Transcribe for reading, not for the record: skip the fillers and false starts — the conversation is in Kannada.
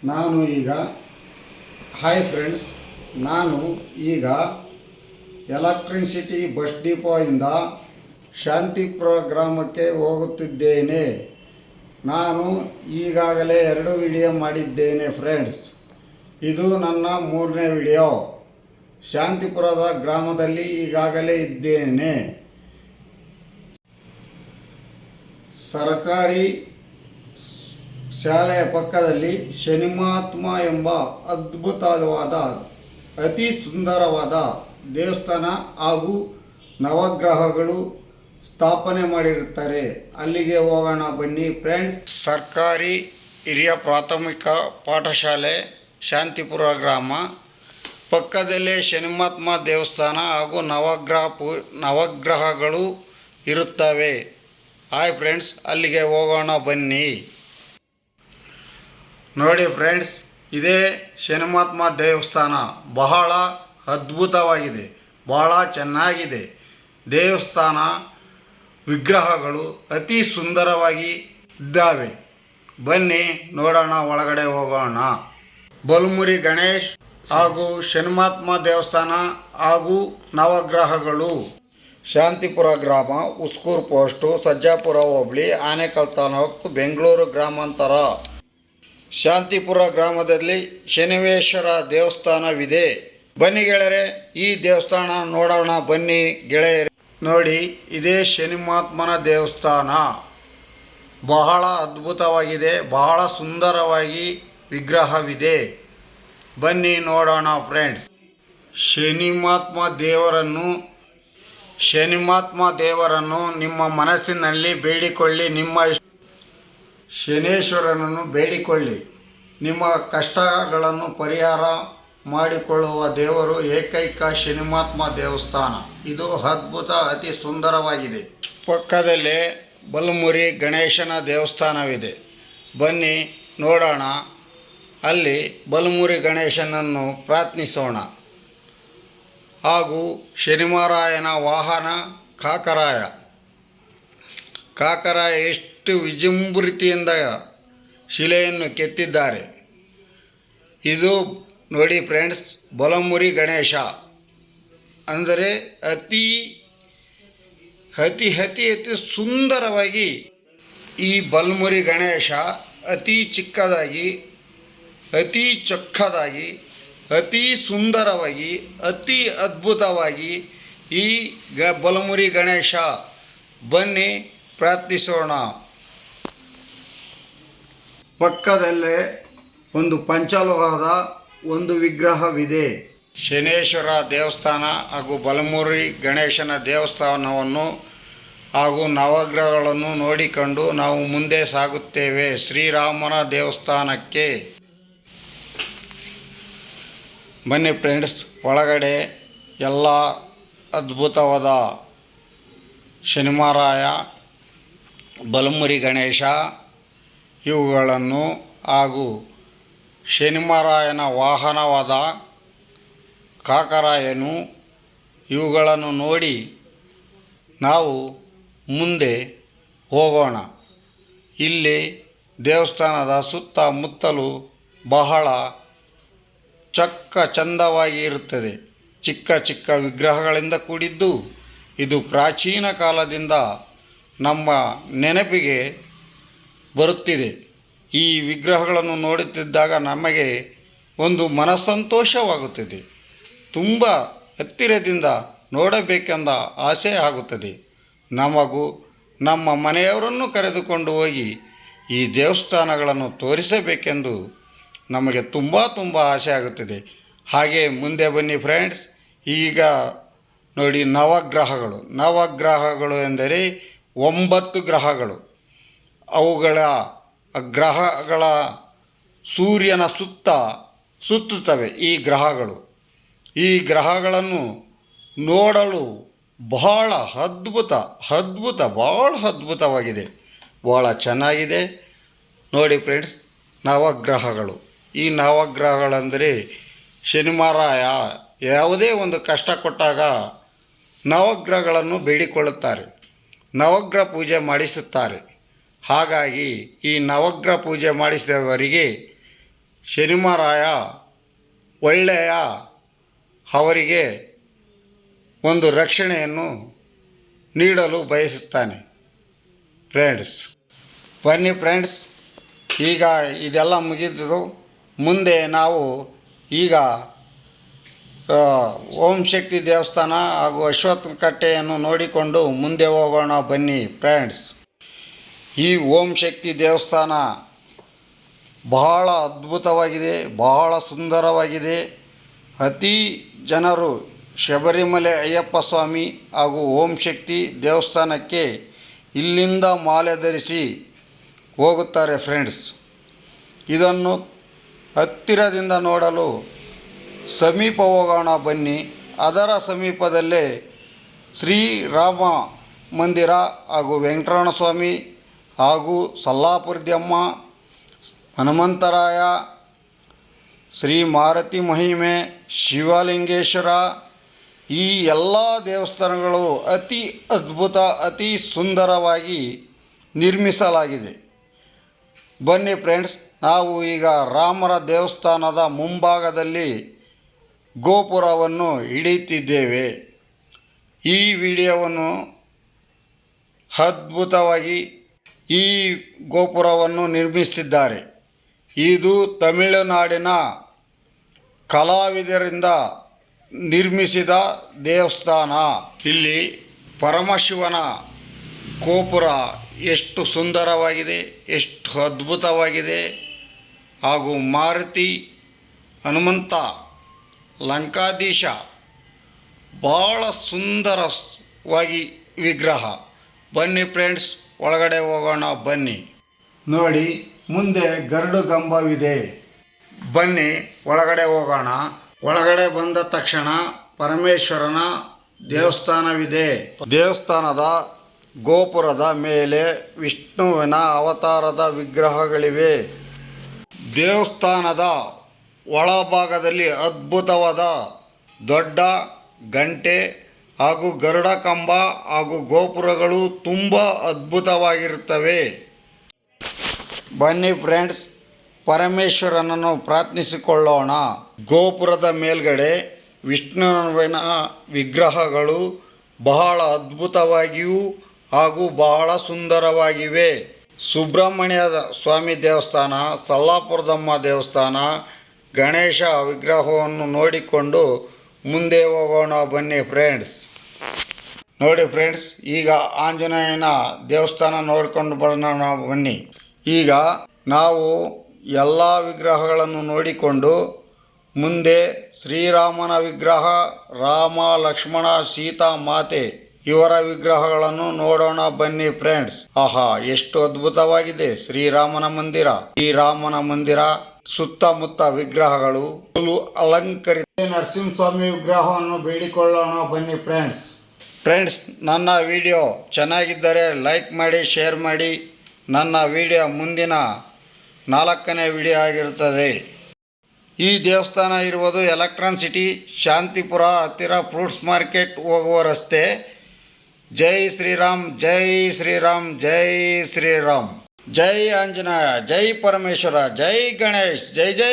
ನಾನು ಈಗ ಹಾಯ್ ಫ್ರೆಂಡ್ಸ್, ನಾನು ಈಗ ಎಲೆಕ್ಟ್ರಿಸಿಟಿ ಬಸ್ ಡಿಪೋಯಿಂದ ಶಾಂತಿಪುರ ಗ್ರಾಮಕ್ಕೆ ಹೋಗುತ್ತಿದ್ದೇನೆ. ನಾನು ಈಗಾಗಲೇ 2 ವಿಡಿಯೋ ಮಾಡಿದ್ದೇನೆ ಫ್ರೆಂಡ್ಸ್. ಇದು ನನ್ನ 3ನೇ ವಿಡಿಯೋ. ಶಾಂತಿಪುರದ ಗ್ರಾಮದಲ್ಲಿ ಈಗಾಗಲೇ ಇದ್ದೇನೆ. ಸರ್ಕಾರಿ ಶಾಲೆಯ ಪಕ್ಕದಲ್ಲಿ ಶನಿಮಹಾತ್ಮ ಎಂಬ ಅದ್ಭುತವಾದ ಅತಿ ಸುಂದರವಾದ ದೇವಸ್ಥಾನ ಹಾಗೂ ನವಗ್ರಹಗಳು ಸ್ಥಾಪನೆ ಮಾಡಿರುತ್ತಾರೆ. ಅಲ್ಲಿಗೆ ಹೋಗೋಣ ಬನ್ನಿ ಫ್ರೆಂಡ್ಸ್. ಸರ್ಕಾರಿ ಹಿರಿಯ ಪ್ರಾಥಮಿಕ ಪಾಠಶಾಲೆ ಶಾಂತಿಪುರ ಗ್ರಾಮ ಪಕ್ಕದಲ್ಲೇ ಶನಿಮಹಾತ್ಮ ದೇವಸ್ಥಾನ ಹಾಗೂ ನವಗ್ರಹಗಳು ಇರುತ್ತವೆ. ಹಾಯ್ ಫ್ರೆಂಡ್ಸ್, ಅಲ್ಲಿಗೆ ಹೋಗೋಣ ಬನ್ನಿ. ನೋಡಿ ಫ್ರೆಂಡ್ಸ್, ಇದೇ ಶನಿಮಹಾತ್ಮ ದೇವಸ್ಥಾನ. ಬಹಳ ಅದ್ಭುತವಾಗಿದೆ, ಬಹಳ ಚೆನ್ನಾಗಿದೆ. ದೇವಸ್ಥಾನ ವಿಗ್ರಹಗಳು ಅತಿ ಸುಂದರವಾಗಿ ಇದ್ದಾವೆ. ಬನ್ನಿ ನೋಡೋಣ, ಒಳಗಡೆ ಹೋಗೋಣ. ಬಲಮುರಿ ಗಣೇಶ್ ಹಾಗೂ ಶನಿಮಹಾತ್ಮ ದೇವಸ್ಥಾನ ಹಾಗೂ ನವಗ್ರಹಗಳು. ಶಾಂತಿಪುರ ಗ್ರಾಮ, ಉಸ್ಕೂರು ಪೋಸ್ಟು, ಸಜ್ಜಾಪುರ ಹೋಬಳಿ, ಆನೇಕಲ್ ತಾಲೂಕು, ಬೆಂಗಳೂರು ಗ್ರಾಮಾಂತರ. ಶಾಂತಿಪುರ ಗ್ರಾಮದಲ್ಲಿ ಶನಿವೇಶ್ವರ ದೇವಸ್ಥಾನವಿದೆ. ಬನ್ನಿ ಗೆಳೆಯರೆ, ಈ ದೇವಸ್ಥಾನ ನೋಡೋಣ ಬನ್ನಿ ಗೆಳೆಯರೆ. ನೋಡಿ, ಇದೇ ಶನಿಮಹಾತ್ಮನ ದೇವಸ್ಥಾನ. ಬಹಳ ಅದ್ಭುತವಾಗಿದೆ, ಬಹಳ ಸುಂದರವಾಗಿ ವಿಗ್ರಹವಿದೆ. ಬನ್ನಿ ನೋಡೋಣ ಫ್ರೆಂಡ್ಸ್. ಶನಿಮಹಾತ್ಮ ದೇವರನ್ನು ನಿಮ್ಮ ಮನಸ್ಸಿನಲ್ಲಿ ಬೇಡಿಕೊಳ್ಳಿ. ಶನೇಶ್ವರನನ್ನು ಬೇಡಿಕೊಳ್ಳಿ. ನಿಮ್ಮ ಕಷ್ಟಗಳನ್ನು ಪರಿಹಾರ ಮಾಡಿಕೊಳ್ಳುವ ದೇವರು ಏಕೈಕ ಶನಿಮಹಾತ್ಮ ದೇವಸ್ಥಾನ. ಇದು ಅದ್ಭುತ, ಅತಿ ಸುಂದರವಾಗಿದೆ. ಪಕ್ಕದಲ್ಲೇ ಬಲಮುರಿ ಗಣೇಶನ ದೇವಸ್ಥಾನವಿದೆ. ಬನ್ನಿ ನೋಡೋಣ. ಅಲ್ಲಿ ಬಲಮುರಿ ಗಣೇಶನನ್ನು ಪ್ರಾರ್ಥಿಸೋಣ. ಹಾಗೂ ಶನಿಮಹಾರಾಯನ ವಾಹನ ಕಾಕರಾಯ ಎಷ್ಟು ವಿಜೃಂಭಣೆಯಿಂದ ಶಿಲೆಯನ್ನು ಕೆತ್ತಿದ್ದಾರೆ. ಇದು ನೋಡಿ ಫ್ರೆಂಡ್ಸ್, ಬಲಮುರಿ ಗಣೇಶ ಅಂದರೆ ಅತಿ ಸುಂದರವಾಗಿ ಈ ಬಲಮುರಿ ಗಣೇಶ ಅತಿ ಚಿಕ್ಕದಾಗಿ, ಅತಿ ಚೊಕ್ಕದಾಗಿ, ಅತಿ ಸುಂದರವಾಗಿ, ಅತಿ ಅದ್ಭುತವಾಗಿ ಈ ಬಲಮುರಿ ಗಣೇಶ. ಬನ್ನಿ ಪ್ರಾರ್ಥಿಸೋಣ. ಪಕ್ಕದಲ್ಲೇ ಒಂದು ಪಂಚಲೋಹದ ಒಂದು ವಿಗ್ರಹವಿದೆ. ಶನೇಶ್ವರ ದೇವಸ್ಥಾನ ಹಾಗೂ ಬಲಮುರಿ ಗಣೇಶನ ದೇವಸ್ಥಾನವನ್ನು ಹಾಗೂ ನವಗ್ರಹಗಳನ್ನು ನೋಡಿಕೊಂಡು ನಾವು ಮುಂದೆ ಸಾಗುತ್ತೇವೆ ಶ್ರೀರಾಮನ ದೇವಸ್ಥಾನಕ್ಕೆ. ಬನ್ನಿ ಫ್ರೆಂಡ್ಸ್, ಒಳಗಡೆ ಎಲ್ಲ ಅದ್ಭುತವಾದ ಶನಿಮಹಾರಾಯ, ಬಲಮುರಿ ಗಣೇಶ ಇವುಗಳನ್ನು ಹಾಗೂ ಶನಿಮಹಾರಾಯನ ವಾಹನವಾದ ಕಾಕರಾಯನು ಇವುಗಳನ್ನು ನೋಡಿ ನಾವು ಮುಂದೆ ಹೋಗೋಣ. ಇಲ್ಲಿ ದೇವಸ್ಥಾನದ ಸುತ್ತಮುತ್ತಲು ಬಹಳ ಚಂದವಾಗಿ ಇರುತ್ತದೆ. ಚಿಕ್ಕ ಚಿಕ್ಕ ವಿಗ್ರಹಗಳಿಂದ ಕೂಡಿದ್ದು ಇದು ಪ್ರಾಚೀನ ಕಾಲದಿಂದ ನಮ್ಮ ನೆನಪಿಗೆ ಬರುತ್ತಿದೆ. ಈ ವಿಗ್ರಹಗಳನ್ನು ನೋಡುತ್ತಿದ್ದಾಗ ನಮಗೆ ಒಂದು ಮನಸ್ಸಂತೋಷವಾಗುತ್ತದೆ. ತುಂಬ ಹತ್ತಿರದಿಂದ ನೋಡಬೇಕೆಂದ ಆಸೆ ಆಗುತ್ತದೆ. ನಮಗೂ ನಮ್ಮ ಮನೆಯವರನ್ನು ಕರೆದುಕೊಂಡು ಹೋಗಿ ಈ ದೇವಸ್ಥಾನಗಳನ್ನು ತೋರಿಸಬೇಕೆಂದು ನಮಗೆ ತುಂಬ ಆಸೆ ಆಗುತ್ತದೆ. ಹಾಗೆ ಮುಂದೆ ಬನ್ನಿ ಫ್ರೆಂಡ್ಸ್. ಈಗ ನೋಡಿ, ನವಗ್ರಹಗಳು ಎಂದರೆ 9 ಗ್ರಹಗಳು. ಅವುಗಳ ಗ್ರಹಗಳ ಸೂರ್ಯನ ಸುತ್ತುತ್ತವೆ. ಈ ಗ್ರಹಗಳನ್ನು ನೋಡಲು ಬಹಳ ಅದ್ಭುತವಾಗಿದೆ, ಬಹಳ ಚೆನ್ನಾಗಿದೆ. ನೋಡಿ ಫ್ರೆಂಡ್ಸ್, ನವಗ್ರಹಗಳು. ಈ ನವಗ್ರಹಗಳೆಂದರೆ ಶನಿಮಹಾರಾಯ ಯಾವುದೇ ಒಂದು ಕಷ್ಟ ಕೊಟ್ಟಾಗ ನವಗ್ರಹಗಳನ್ನು ಬೇಡಿಕೊಳ್ಳುತ್ತಾರೆ, ನವಗ್ರಹ ಪೂಜೆ ಮಾಡಿಸುತ್ತಾರೆ. ಹಾಗಾಗಿ ಈ ನವಗ್ರಹ ಪೂಜೆ ಮಾಡಿಸಿದವರಿಗೆ ಶನಿಮಹಾರಾಯ ಒಳ್ಳೆಯ ಅವರಿಗೆ ಒಂದು ರಕ್ಷಣೆಯನ್ನು ನೀಡಲು ಬಯಸುತ್ತಾನೆ ಫ್ರೆಂಡ್ಸ್. ಬನ್ನಿ ಫ್ರೆಂಡ್ಸ್, ಈಗ ಇದೆಲ್ಲ ಮುಗಿದು ಮುಂದೆ ನಾವು ಈಗ ಓಂ ಶಕ್ತಿ ದೇವಸ್ಥಾನ ಹಾಗೂ ಅಶ್ವತ್ಥ ಕಟ್ಟೆಯನ್ನು ನೋಡಿಕೊಂಡು ಮುಂದೆ ಹೋಗೋಣ ಬನ್ನಿ ಫ್ರೆಂಡ್ಸ್. ಈ ಓಂ ಶಕ್ತಿ ದೇವಸ್ಥಾನ ಬಹಳ ಅದ್ಭುತವಾಗಿದೆ, ಬಹಳ ಸುಂದರವಾಗಿದೆ. ಅತಿ ಜನರು ಶಬರಿಮಲೆ ಅಯ್ಯಪ್ಪ ಸ್ವಾಮಿ ಹಾಗೂ ಓಂ ಶಕ್ತಿ ದೇವಸ್ಥಾನಕ್ಕೆ ಇಲ್ಲಿಂದ ಮಾಲೆ ಧರಿಸಿ ಹೋಗುತ್ತಾರೆ ಫ್ರೆಂಡ್ಸ್. ಇದನ್ನು ಹತ್ತಿರದಿಂದ ನೋಡಲು ಸಮೀಪ ಹೋಗೋಣ ಬನ್ನಿ. ಅದರ ಸಮೀಪದಲ್ಲೇ ಶ್ರೀರಾಮ ಮಂದಿರ ಹಾಗೂ ವೆಂಕಟರಮಣ ಸ್ವಾಮಿ ಹಾಗೂ ಸಲ್ಲಾಪುರದಮ್ಮ, ಹನುಮಂತರಾಯ, ಶ್ರೀ ಮಾರುತಿ ಮಹಿಮೆ, ಶಿವಲಿಂಗೇಶ್ವರ, ಈ ಎಲ್ಲ ದೇವಸ್ಥಾನಗಳು ಅತಿ ಅದ್ಭುತ, ಅತಿ ಸುಂದರವಾಗಿ ನಿರ್ಮಿಸಲಾಗಿದೆ. ಬನ್ನಿ ಫ್ರೆಂಡ್ಸ್, ನಾವು ಈಗ ರಾಮರ ದೇವಸ್ಥಾನದ ಮುಂಭಾಗದಲ್ಲಿ ಗೋಪುರವನ್ನು ಹಿಡಿಯುತ್ತಿದ್ದೇವೆ. ಈ ವಿಡಿಯೋವನ್ನು ಅದ್ಭುತವಾಗಿ ಈ ಗೋಪುರವನ್ನು ನಿರ್ಮಿಸಿದ್ದಾರೆ. ಇದು ತಮಿಳುನಾಡಿನ ಕಲಾವಿದರಿಂದ ನಿರ್ಮಿಸಿದ ದೇವಸ್ಥಾನ. ಇಲ್ಲಿ ಪರಮಶಿವನ ಗೋಪುರ ಎಷ್ಟು ಸುಂದರವಾಗಿದೆ, ಎಷ್ಟು ಅದ್ಭುತವಾಗಿದೆ. ಹಾಗೂ ಮಾರುತಿ, ಹನುಮಂತ, ಲಂಕಾಧೀಶ ಭಾಳ ಸುಂದರವಾಗಿ ವಿಗ್ರಹ. ಬನ್ನಿ ಫ್ರೆಂಡ್ಸ್, ಒಳಗಡೆ ಹೋಗೋಣ ಬನ್ನಿ. ನೋಡಿ, ಮುಂದೆ ಗರುಡ ಕಂಬವಿದೆ. ಬನ್ನಿ ಒಳಗಡೆ ಹೋಗೋಣ. ಒಳಗಡೆ ಬಂದ ತಕ್ಷಣ ಪರಮೇಶ್ವರನ ದೇವಸ್ಥಾನವಿದೆ. ದೇವಸ್ಥಾನದ ಗೋಪುರದ ಮೇಲೆ ವಿಷ್ಣುವಿನ ಅವತಾರದ ವಿಗ್ರಹಗಳಿವೆ. ದೇವಸ್ಥಾನದ ಒಳಭಾಗದಲ್ಲಿ ಅದ್ಭುತವಾದ ದೊಡ್ಡ ಗಂಟೆ ಹಾಗೂ ಗರುಡ ಕಂಬ ಹಾಗೂ ಗೋಪುರಗಳು ತುಂಬ ಅದ್ಭುತವಾಗಿರುತ್ತವೆ. ಬನ್ನಿ ಫ್ರೆಂಡ್ಸ್, ಪರಮೇಶ್ವರನನ್ನು ಪ್ರಾರ್ಥಿಸಿಕೊಳ್ಳೋಣ. ಗೋಪುರದ ಮೇಲ್ಗಡೆ ವಿಷ್ಣುವಿನ ವಿಗ್ರಹಗಳು ಬಹಳ ಅದ್ಭುತವಾಗಿಯೂ ಹಾಗೂ ಬಹಳ ಸುಂದರವಾಗಿವೆ. ಸುಬ್ರಹ್ಮಣ್ಯ ಸ್ವಾಮಿ ದೇವಸ್ಥಾನ, ಸಲ್ಲಾಪುರದಮ್ಮ ದೇವಸ್ಥಾನ, ಗಣೇಶ ವಿಗ್ರಹವನ್ನು ನೋಡಿಕೊಂಡು ಮುಂದೆ ಹೋಗೋಣ ಬನ್ನಿ ಫ್ರೆಂಡ್ಸ್. ನೋಡಿ ಫ್ರೆಂಡ್ಸ್, ಈಗ ಆಂಜನೇಯನ ದೇವಸ್ಥಾನ ನೋಡಿಕೊಂಡು ಬರೋಣ ಬನ್ನಿ. ಈಗ ನಾವು ಎಲ್ಲ ವಿಗ್ರಹಗಳನ್ನು ನೋಡಿಕೊಂಡು ಮುಂದೆ ಶ್ರೀರಾಮನ ವಿಗ್ರಹ, ರಾಮ, ಲಕ್ಷ್ಮಣ, ಸೀತಾ ಮಾತೆ ಇವರ ವಿಗ್ರಹಗಳನ್ನು ನೋಡೋಣ ಬನ್ನಿ ಫ್ರೆಂಡ್ಸ್. ಆಹಾ, ಎಷ್ಟು ಅದ್ಭುತವಾಗಿದೆ ಶ್ರೀರಾಮನ ಮಂದಿರ. ಈ ರಾಮನ ಮಂದಿರ ಸುತ್ತಮುತ್ತ ವಿಗ್ರಹಗಳು ಅಲಂಕರಿತ. ನರಸಿಂಹಸ್ವಾಮಿ ವಿಗ್ರಹವನ್ನು ಬೇಡಿಕೊಳ್ಳೋಣ ಬನ್ನಿ ಫ್ರೆಂಡ್ಸ್. ಫ್ರೆಂಡ್ಸ್, ನನ್ನ ವಿಡಿಯೋ ಚೆನ್ನಾಗಿದ್ದರೆ ಲೈಕ್ ಮಾಡಿ, ಶೇರ್ ಮಾಡಿ. ನನ್ನ ವಿಡಿಯೋ ಮುಂದಿನ 4ನೇ ವಿಡಿಯೋ ಆಗಿರುತ್ತದೆ. ಈ ದೇವಸ್ಥಾನ ಇರುವುದು ಎಲೆಕ್ಟ್ರಾನ್ ಸಿಟಿ, ಶಾಂತಿಪುರ ಹತ್ತಿರ ಫ್ರೂಟ್ಸ್ ಮಾರ್ಕೆಟ್ ಹೋಗುವ ರಸ್ತೆ. ಜೈ ಶ್ರೀರಾಮ್, ಜೈ ಶ್ರೀರಾಮ್, ಜೈ ಶ್ರೀರಾಮ್. ಜೈ ಆಂಜನೇಯ, ಜೈ ಪರಮೇಶ್ವರ, ಜೈ ಗಣೇಶ್, ಜೈ ಜೈ